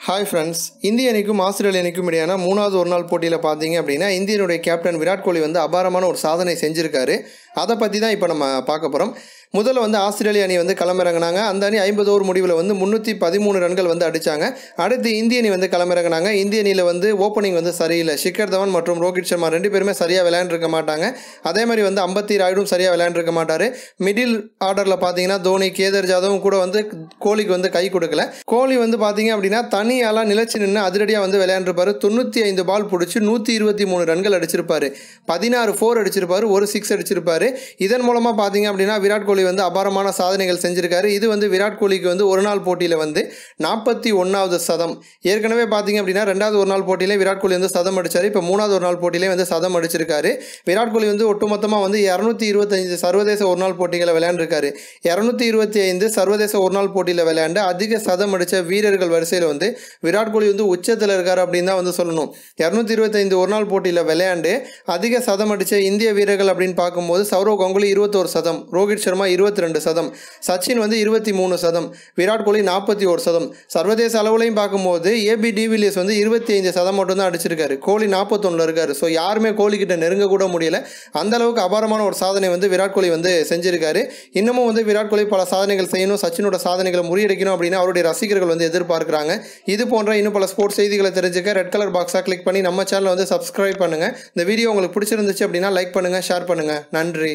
Hi friends, இந்திய அணிக்கும் ஆஸ்திரேலிய அணிக்கும் இடையான மூணாவது ஒரு நாள் போட்டியில் பார்த்தீங்க அப்படின்னா இந்தியனுடைய கேப்டன் விராட் கோலி வந்து அபாரமான ஒரு சாதனை செஞ்சுருக்காரு. அதை பற்றி தான் இப்போ நம்ம பார்க்க போகிறோம். முதல்ல வந்து ஆஸ்திரேலிய அணி வந்து களமிறங்கினாங்க. அந்த அணி 50 ஓவர் முடிவில் வந்து 313 ரன்கள் வந்து அடித்தாங்க. அடுத்து இந்திய அணி வந்து களமிறங்கினாங்க. இந்திய அணியில் வந்து ஓப்பனிங் வந்து சரியில்லை. ஷிகர் தவன் மற்றும் ரோஹித் சர்மா 2 பேருமே சரியாக விளையாண்டுருக்க மாட்டாங்க. அதே மாதிரி வந்து அம்பத்தி ராயுடும் சரியாக விளையாண்டுருக்க மாட்டார். மிடில் ஆர்டரில் பார்த்தீங்கன்னா தோனி, கேதர் ஜாதவும் கூட வந்து கோலிக்கு வந்து கை கொடுக்கல. கோலி வந்து பார்த்தீங்க அப்படின்னா தனியாலாம் நிலச்சி நின்று அதிரடியாக வந்து விளையாண்டுருப்பார். 95 பால் பிடிச்சி 123 ரன்கள் அடிச்சிருப்பார். 16 4 அடிச்சிருப்பார், ஒரு 6 அடிச்சிருப்பார். இதன் மூலமாக பார்த்தீங்க அப்படின்னா விராட் கோலி வந்து அபாரமான சாதனைகள் செஞ்சிருக்காரு. இது வந்து விராட் கோலிக்கு வந்து ஒரு நாள் போட்டியில் வந்து 41வது சதம். ஏற்கனவே பார்த்தீங்க அப்படின்னா 2வது ஒரு நாள் போட்டியிலே விராட் கோலி வந்து சதம் அடித்தார். இப்போ 3வது ஒரு நாள் போட்டியிலே வந்து சதம் அடிச்சிருக்காரு. விராட் கோலி வந்து ஒட்டுமொத்தமாக வந்து 225 சர்வதேச ஒரு நாள் போட்டிகளை விளையாண்டுருக்காரு. 225 சர்வதேச ஒரு நாள் போட்டியில் விளையாண்டு அதிக சதம் அடித்த வீரர்கள் வரிசையில் வந்து விராட் கோலி வந்து உச்சத்தில் இருக்கார் அப்படின்னு தான் வந்து சொல்லணும். 225 ஒரு நாள் போட்டியில் விளையாண்டு அதிக சதம் அடித்த இந்திய வீரர்கள் அப்படின்னு பார்க்கும்போது சௌரவ் கங்குலி 21 சதம், ரோஹித் சர்மா 22 சதம், சச்சின் வந்து 23 சதம், விராட் கோலி 41 சதம். சர்வதேச அளவுலையும் பார்க்கும்போது ஏபி டிவிலியர்ஸ் வந்து 25 சதம் மட்டும் தான் அடிச்சிருக்காரு. கோலி 41 இருக்காரு. ஸோ யாருமே கோலி கிட்ட நெருங்க கூட முடியல. அந்த அளவுக்கு அபாரமான ஒரு சாதனை வந்து விராட் கோலி வந்து செஞ்சிருக்காரு. இன்னமும் வந்து விராட் கோலி பல சாதனைகள் செய்யணும், சச்சினோட சாதனைகளை முறியடிக்கணும் அப்படின்னு அவருடைய ரசிகர்கள் வந்து எதிர்பார்க்குறாங்க. இது போன்ற இன்னும் பல ஸ்போர்ட்ஸ் செய்திகளை தெரிஞ்சுக்க ரெட் கலர் பாக்ஸாக கிளிக் பண்ணி நம்ம சேனலை வந்து சப்ஸ்கிரைப் பண்ணுங்கள். இந்த வீடியோ உங்களுக்கு பிடிச்சிருந்துச்சு அப்படின்னா லைக் பண்ணுங்கள், ஷேர் பண்ணுங்கள். நன்றி.